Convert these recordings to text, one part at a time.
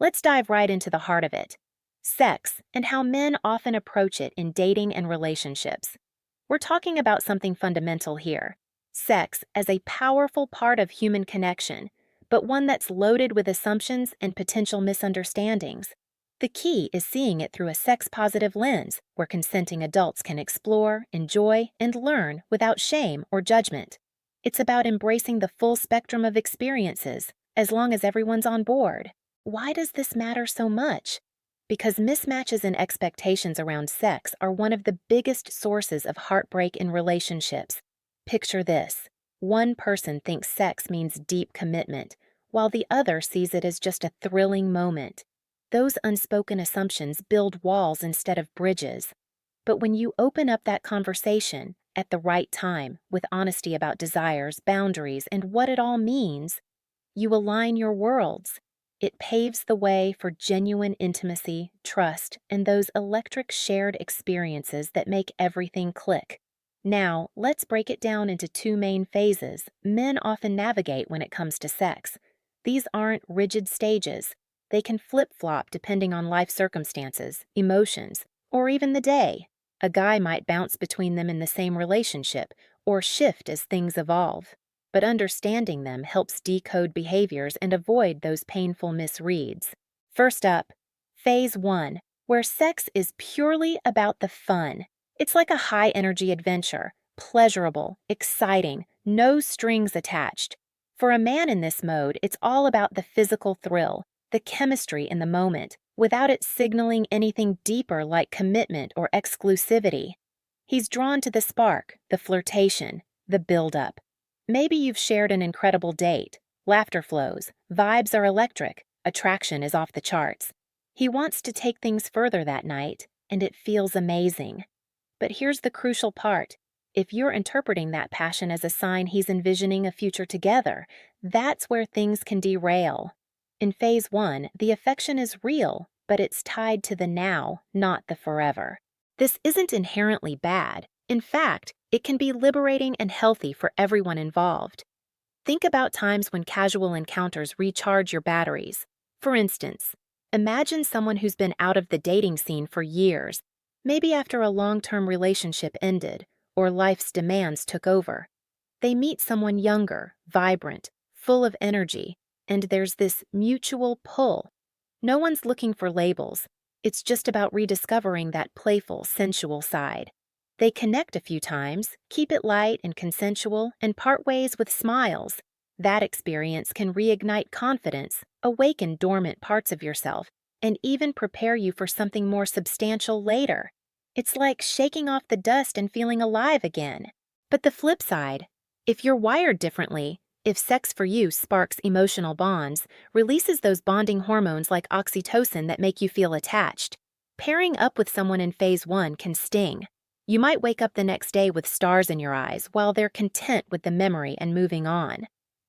Let's dive right into the heart of it: sex and how men often approach it in dating and relationships. We're talking about something fundamental here: sex as a powerful part of human connection, but one that's loaded with assumptions and potential misunderstandings. The key is seeing it through a sex positive lens where consenting adults can explore, enjoy, and learn without shame or judgment. It's about embracing the full spectrum of experiences, as long as everyone's on board. Why does this matter so much? Because mismatches in expectations around sex are one of the biggest sources of heartbreak in relationships. Picture this: one person thinks sex means deep commitment, while the other sees it as just a thrilling moment. Those unspoken assumptions build walls instead of bridges. But when you open up that conversation at the right time, with honesty about desires, boundaries, and what it all means, you align your worlds. It paves the way for genuine intimacy, trust, and those electric shared experiences that make everything click. Now, let's break it down into two main phases men often navigate when it comes to sex. These aren't rigid stages. They can flip-flop depending on life circumstances, emotions, or even the day. A guy might bounce between them in the same relationship, or shift as things evolve. But understanding them helps decode behaviors and avoid those painful misreads. First up, Phase 1, where sex is purely about the fun. It's like a high-energy adventure, pleasurable, exciting, no strings attached. For a man in this mode, it's all about the physical thrill, the chemistry in the moment, without it signaling anything deeper like commitment or exclusivity. He's drawn to the spark, the flirtation, the build-up. Maybe you've shared an incredible date. Laughter flows, vibes are electric, attraction is off the charts. He wants to take things further that night, and it feels amazing. But here's the crucial part. If you're interpreting that passion as a sign he's envisioning a future together, that's where things can derail. In Phase 1, the affection is real, but it's tied to the now, not the forever. This isn't inherently bad. In fact, it can be liberating and healthy for everyone involved. Think about times when casual encounters recharge your batteries. For instance, imagine someone who's been out of the dating scene for years, maybe after a long-term relationship ended or life's demands took over. They meet someone younger, vibrant, full of energy, and there's this mutual pull. No one's looking for labels. It's just about rediscovering that playful, sensual side. They connect a few times, keep it light and consensual, and part ways with smiles. That experience can reignite confidence, awaken dormant parts of yourself, and even prepare you for something more substantial later. It's like shaking off the dust and feeling alive again. But the flip side, if you're wired differently, if sex for you sparks emotional bonds, releases those bonding hormones like oxytocin that make you feel attached, pairing up with someone in Phase 1 can sting. You might wake up the next day with stars in your eyes while they're content with the memory and moving on.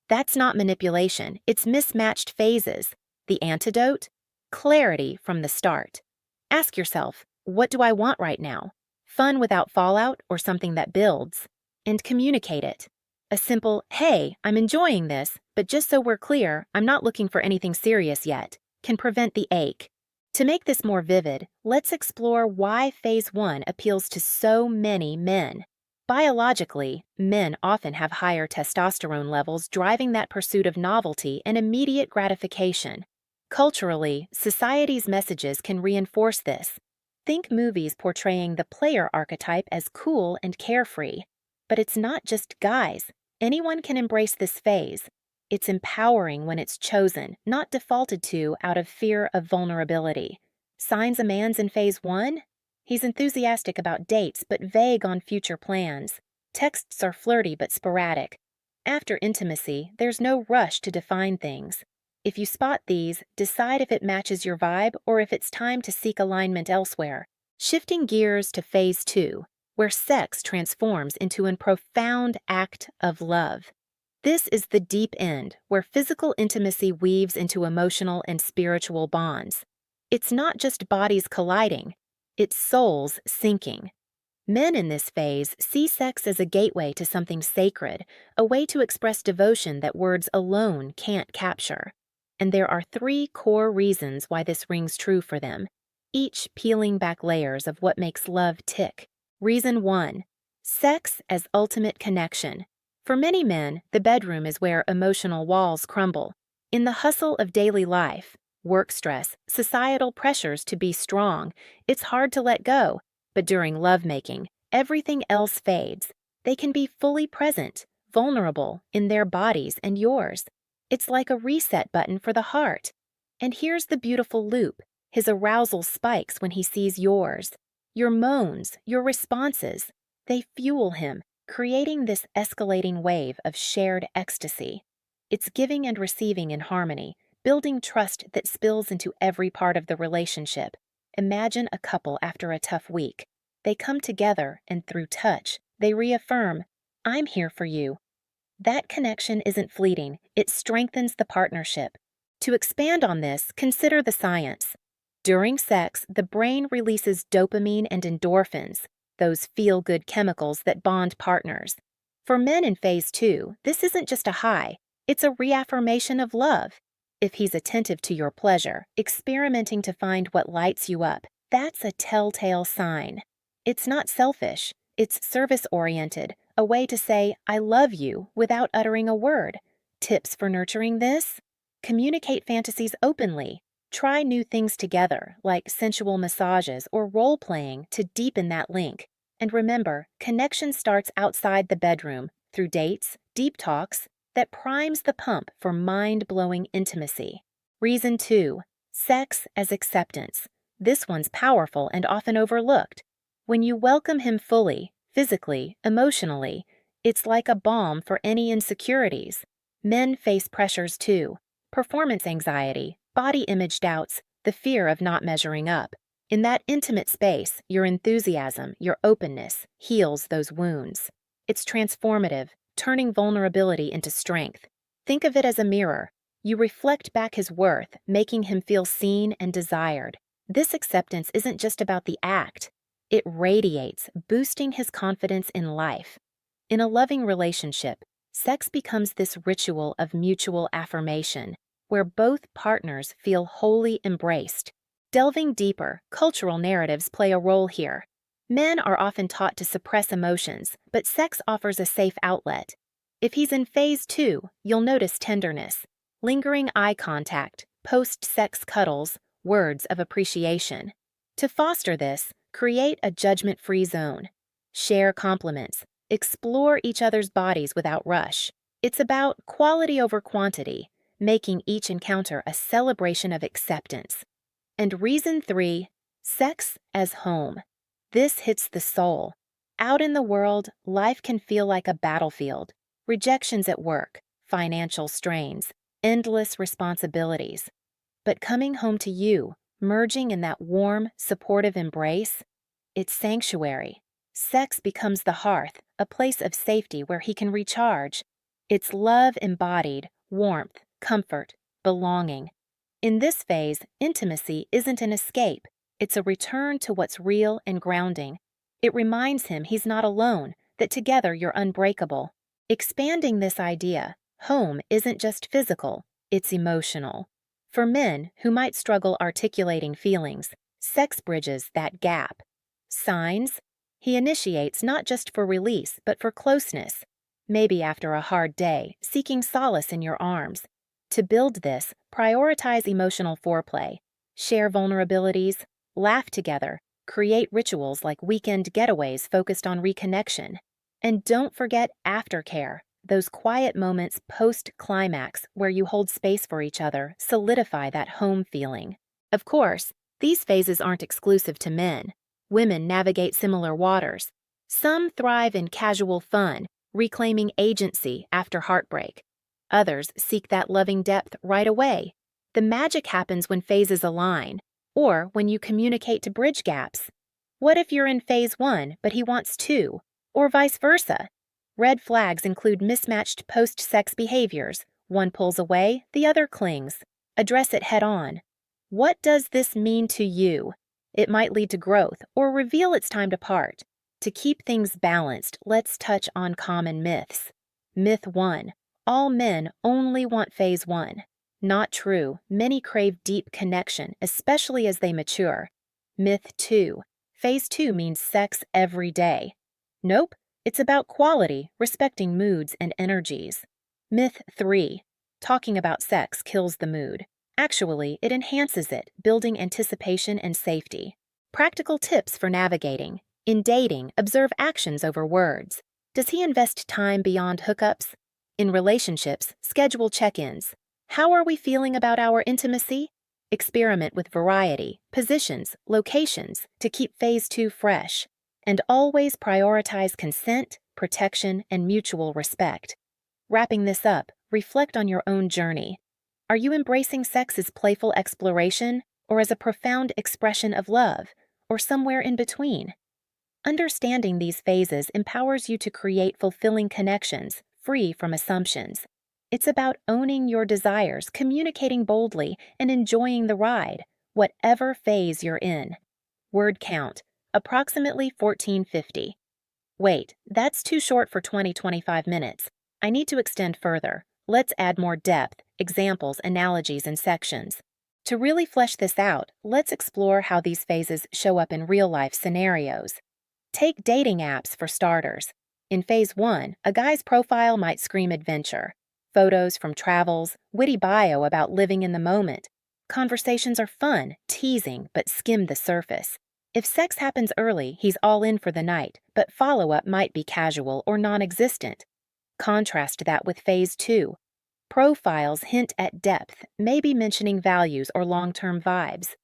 That's not manipulation, it's mismatched phases. The antidote? Clarity from the start. Ask yourself, what do I want right now? Fun without fallout or something that builds? And communicate it. A simple, hey, I'm enjoying this, but just so we're clear, I'm not looking for anything serious yet, can prevent the ache. To make this more vivid, let's explore why Phase 1 appeals to so many men. Biologically, men often have higher testosterone levels driving that pursuit of novelty and immediate gratification. Culturally, society's messages can reinforce this. Think movies portraying the player archetype as cool and carefree. But it's not just guys. Anyone can embrace this phase. It's empowering when it's chosen, not defaulted to out of fear of vulnerability. Signs a man's in Phase 1? He's enthusiastic about dates but vague on future plans. Texts are flirty but sporadic. After intimacy, there's no rush to define things. If you spot these, decide if it matches your vibe or if it's time to seek alignment elsewhere. Shifting gears to Phase 2, where sex transforms into a profound act of love. This is the deep end, where physical intimacy weaves into emotional and spiritual bonds. It's not just bodies colliding, it's souls syncing. Men in this phase see sex as a gateway to something sacred, a way to express devotion that words alone can't capture. And there are three core reasons why this rings true for them, each peeling back layers of what makes love tick. Reason 1. Sex as ultimate connection. For many men, the bedroom is where emotional walls crumble. In the hustle of daily life, work stress, societal pressures to be strong, it's hard to let go. But during lovemaking, everything else fades. They can be fully present, vulnerable in their bodies and yours. It's like a reset button for the heart. And here's the beautiful loop. His arousal spikes when he sees yours. Your moans, your responses, they fuel him, creating this escalating wave of shared ecstasy. It's giving and receiving in harmony, building trust that spills into every part of the relationship. Imagine a couple after a tough week. They come together and through touch, they reaffirm, "I'm here for you." That connection isn't fleeting, it strengthens the partnership. To expand on this, consider the science. During sex, the brain releases dopamine and endorphins, those feel-good chemicals that bond partners. For men in phase 2, this isn't just a high, it's a reaffirmation of love. If he's attentive to your pleasure, experimenting to find what lights you up, that's a telltale sign. It's not selfish, it's service-oriented, a way to say, "I love you," without uttering a word. Tips for nurturing this? Communicate fantasies openly. Try new things together, like sensual massages or role-playing to deepen that link. And remember, connection starts outside the bedroom, through dates, deep talks, that primes the pump for mind-blowing intimacy. Reason 2. Sex as acceptance. This one's powerful and often overlooked. When you welcome him fully, physically, emotionally, it's like a balm for any insecurities. Men face pressures too. Performance anxiety, body image doubts, the fear of not measuring up. In that intimate space, your enthusiasm, your openness, heals those wounds. It's transformative, turning vulnerability into strength. Think of it as a mirror. You reflect back his worth, making him feel seen and desired. This acceptance isn't just about the act. It radiates, boosting his confidence in life. In a loving relationship, sex becomes this ritual of mutual affirmation, where both partners feel wholly embraced. Delving deeper, cultural narratives play a role here. Men are often taught to suppress emotions, but sex offers a safe outlet. If he's in phase 2, you'll notice tenderness, lingering eye contact, post-sex cuddles, words of appreciation. To foster this, create a judgment-free zone. Share compliments. Explore each other's bodies without rush. It's about quality over quantity, making each encounter a celebration of acceptance. And reason 3, sex as home. This hits the soul. Out in the world, life can feel like a battlefield. Rejections at work, financial strains, endless responsibilities. But coming home to you, merging in that warm, supportive embrace, it's sanctuary. Sex becomes the hearth, a place of safety where he can recharge. It's love embodied, warmth, comfort, belonging. In this phase, intimacy isn't an escape. It's a return to what's real and grounding. It reminds him he's not alone, that together you're unbreakable. Expanding this idea, home isn't just physical, it's emotional. For men who might struggle articulating feelings, sex bridges that gap. Signs? He initiates not just for release, but for closeness. Maybe after a hard day, seeking solace in your arms. To build this, prioritize emotional foreplay. Share vulnerabilities, laugh together, create rituals like weekend getaways focused on reconnection. And don't forget aftercare, those quiet moments post-climax where you hold space for each other, solidify that home feeling. Of course, these phases aren't exclusive to men. Women navigate similar waters. Some thrive in casual fun, reclaiming agency after heartbreak. Others seek that loving depth right away. The magic happens when phases align, or when you communicate to bridge gaps. What if you're in phase 1, but he wants 2, or vice versa? Red flags include mismatched post-sex behaviors. One pulls away, the other clings. Address it head-on. What does this mean to you? It might lead to growth or reveal it's time to part. To keep things balanced, let's touch on common myths. Myth 1. All men only want phase 1. Not true. Many crave deep connection, especially as they mature. Myth 2. Phase 2 means sex every day. Nope, it's about quality, respecting moods and energies. Myth 3. Talking about sex kills the mood. Actually, it enhances it, building anticipation and safety. Practical tips for navigating. In dating, observe actions over words. Does he invest time beyond hookups? In relationships, schedule check-ins. How are we feeling about our intimacy? Experiment with variety, positions, locations to keep phase 2 fresh. And always prioritize consent, protection, and mutual respect. Wrapping this up, reflect on your own journey. Are you embracing sex as playful exploration, or as a profound expression of love, or somewhere in between? Understanding these phases empowers you to create fulfilling connections, free from assumptions. It's about owning your desires, communicating boldly, and enjoying the ride, whatever phase you're in. Word count, approximately 1450. Wait, that's too short for 20-25 minutes. I need to extend further. Let's add more depth, examples, analogies, and sections. To really flesh this out, let's explore how these phases show up in real-life scenarios. Take dating apps for starters. In phase 1, a guy's profile might scream adventure. Photos from travels, witty bio about living in the moment. Conversations are fun, teasing, but skim the surface. If sex happens early, he's all in for the night, but follow-up might be casual or non-existent. Contrast that with phase 2. Profiles hint at depth, maybe mentioning values or long-term vibes.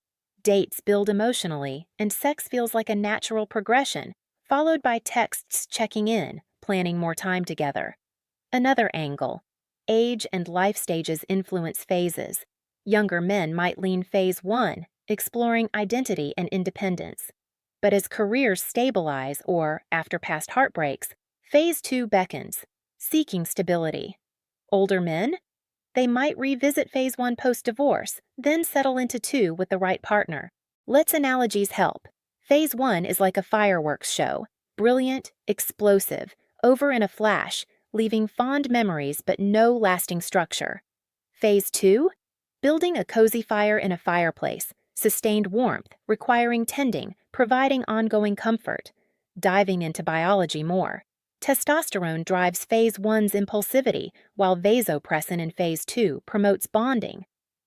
Dates build emotionally, and sex feels like a natural progression, followed by texts checking in, planning more time together. Another angle. Age and life stages influence phases. Younger men might lean phase 1, exploring identity and independence. But as careers stabilize or, after past heartbreaks, phase 2 beckons, seeking stability. Older men? They might revisit phase 1 post-divorce, then settle into 2 with the right partner. Let's analogies help. Phase 1 is like a fireworks show, brilliant, explosive, over in a flash, leaving fond memories but no lasting structure. Phase 2? Building a cozy fire in a fireplace, sustained warmth, requiring tending, providing ongoing comfort. Diving into biology more. Testosterone drives phase 1's impulsivity, while vasopressin in phase 2 promotes bonding.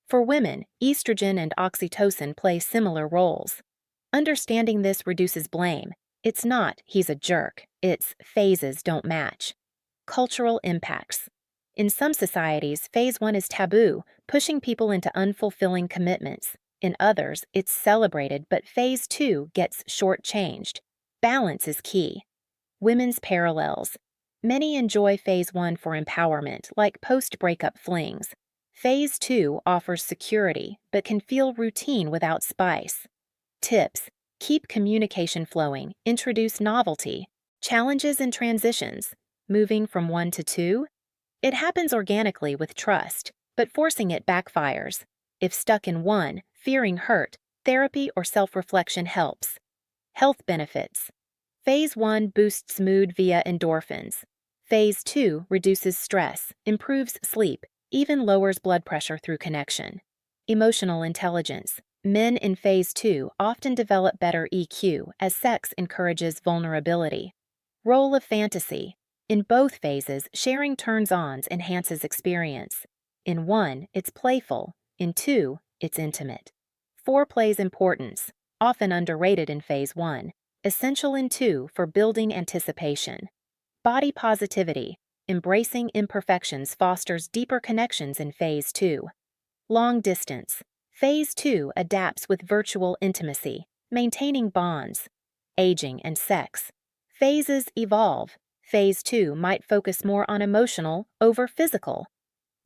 For women, estrogen and oxytocin play similar roles. Understanding this reduces blame. It's not, he's a jerk, it's phases don't match. Cultural impacts. In some societies, phase 1 is taboo, pushing people into unfulfilling commitments. In others, it's celebrated, but phase 2 gets shortchanged. Balance is key. Women's parallels. Many enjoy phase 1 for empowerment, like post-breakup flings. Phase 2 offers security, but can feel routine without spice. Tips. Keep communication flowing, introduce novelty. Challenges and transitions. Moving from 1 to 2? It happens organically with trust, but forcing it backfires. If stuck in 1, fearing hurt, therapy or self-reflection helps. Health benefits. Phase 1 boosts mood via endorphins. Phase 2 reduces stress, improves sleep, even lowers blood pressure through connection. Emotional intelligence. Men in phase 2 often develop better EQ as sex encourages vulnerability. Role of fantasy. In both phases, sharing turns-ons enhances experience. In 1, it's playful. In 2, it's intimate. Foreplay's importance. Often underrated in phase 1. Essential in 2 for building anticipation. Body positivity. Embracing imperfections fosters deeper connections in phase 2. Long distance. Phase 2 adapts with virtual intimacy, maintaining bonds. Aging and sex. Phases evolve. Phase 2 might focus more on emotional over physical.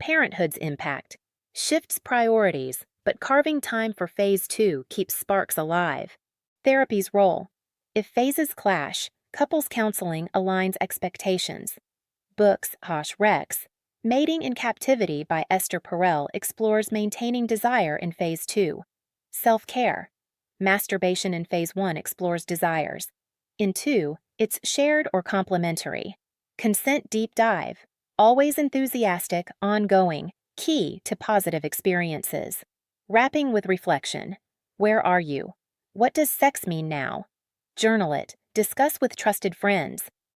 Parenthood's impact. Shifts priorities, but carving time for phase 2 keeps sparks alive. Therapy's role. If phases clash, couples counseling aligns expectations. Books Rex. Mating in Captivity by Esther Perel explores maintaining desire in phase 2. Self-care. Masturbation in phase 1 explores desires. In 2, it's shared or complementary. Consent deep dive. Always enthusiastic, ongoing. Key to positive experiences. Wrapping with reflection. Where are you? What does sex mean now? Journal it. Discuss with trusted friends.